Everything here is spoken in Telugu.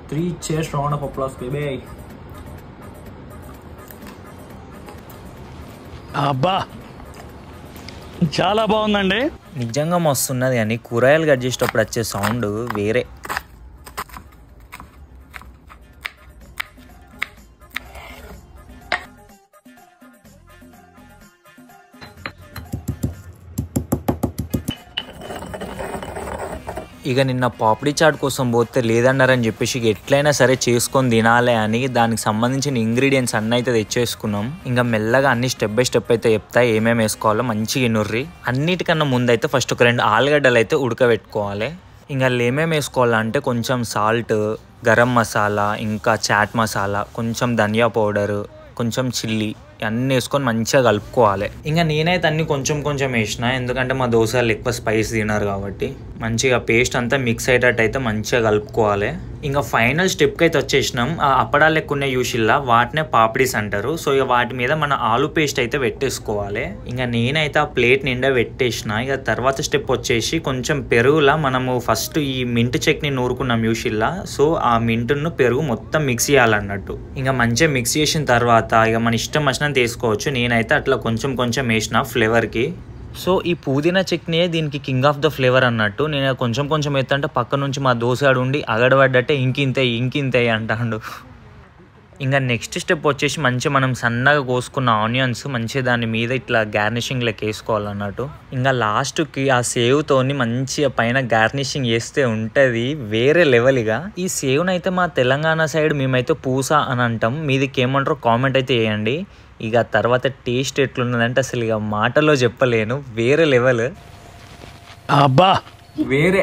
3 cheers, round of applause, baby. అబ్బా చాలా బాగుందండి. నిజంగా మస్తున్నది కానీ కూరగాయలు కట్ చేసేటప్పుడు వచ్చే సౌండ్ వేరే. ఇక నిన్న పాపిడి చాట్ కోసం పోతే లేదన్నారని చెప్పేసి ఎట్లయినా సరే చేసుకొని తినాలి అని దానికి సంబంధించిన ఇంగ్రీడియంట్స్ అన్నీ అయితే తెచ్చేసుకున్నాం. ఇంకా మెల్లగా అన్ని స్టెప్ బై స్టెప్ అయితే చెప్తా ఏమేమి వేసుకోవాలో మంచిగా ఇనుర్రి. అన్నిటికన్నా ముందు అయితే ఫస్ట్ ఒక 2 ఆలుగడ్డలు అయితే ఉడకబెట్టుకోవాలి. ఇంకా ఏమేమి వేసుకోవాలంటే కొంచెం సాల్ట్, గరం మసాలా, ఇంకా చాట్ మసాలా, కొంచెం ధనియా పౌడరు, కొంచెం చిల్లీ అన్నీ వేసుకొని మంచిగా కలుపుకోవాలి. ఇంకా నేనైతే అన్ని కొంచెం కొంచెం వేసిన, ఎందుకంటే మా దోశలు ఎక్కువ స్పైస్ తిన్నారు కాబట్టి. మంచిగా పేస్ట్ అంతా మిక్స్ అయ్యేటట్టు అయితే మంచిగా కలుపుకోవాలి. ఇంకా ఫైనల్ స్టెప్కి అయితే వచ్చేసినాం. ఆ అప్పడాలు ఎక్కువ యూషిల్లా వాటినే పాపిడీస్ అంటారు. సో ఇక వాటి మీద మన ఆలు పేస్ట్ అయితే పెట్టేసుకోవాలి. ఇంకా నేనైతే ఆ ప్లేట్ నిండా పెట్టేసిన. ఇక తర్వాత స్టెప్ వచ్చేసి కొంచెం పెరుగులా మనము ఫస్ట్ ఈ మింట్ చట్నీ నూరుకున్నాం యూషిల్లా. సో ఆ మింటును పెరుగు మొత్తం మిక్స్ చేయాలన్నట్టు. ఇంకా మంచిగా మిక్స్ చేసిన తర్వాత ఇక మన ఇష్టం వచ్చినంత వేసుకోవచ్చు. నేనైతే అట్లా కొంచెం కొంచెం వేసిన ఫ్లేవర్కి. సో ఈ పుదీనా చట్నీ దీనికి కింగ్ ఆఫ్ ద ఫ్లేవర్ అన్నట్టు. నేను కొంచెం కొంచెం ఎత్తంటే పక్క నుంచి మా దోశగాడు ఉండి అగడబడ్డట్టే ఇంకింతే అంటాడు. ఇంకా నెక్స్ట్ స్టెప్ వచ్చేసి మంచిగా మనం సన్నగా కోసుకున్న ఆనియన్స్ మంచిగా దాని మీద ఇట్లా గార్నిషింగ్ లెక్క వేసుకోవాలన్నట్టు. ఇంకా లాస్ట్కి ఆ సేవ్తోని మంచిగా పైన గార్నిషింగ్ చేస్తే ఉంటుంది వేరే లెవెల్. ఇక ఈ సేవ్ని అయితే మా తెలంగాణ సైడ్ మేమైతే పూస అని అంటాం. మీదికి ఏమంటారో కామెంట్ అయితే చేయండి. ఇక తర్వాత టేస్ట్ ఎట్లున్నదంటే అసలు ఇక మాటలో చెప్పలేను, వేరే లెవెల్. అబ్బా వేరే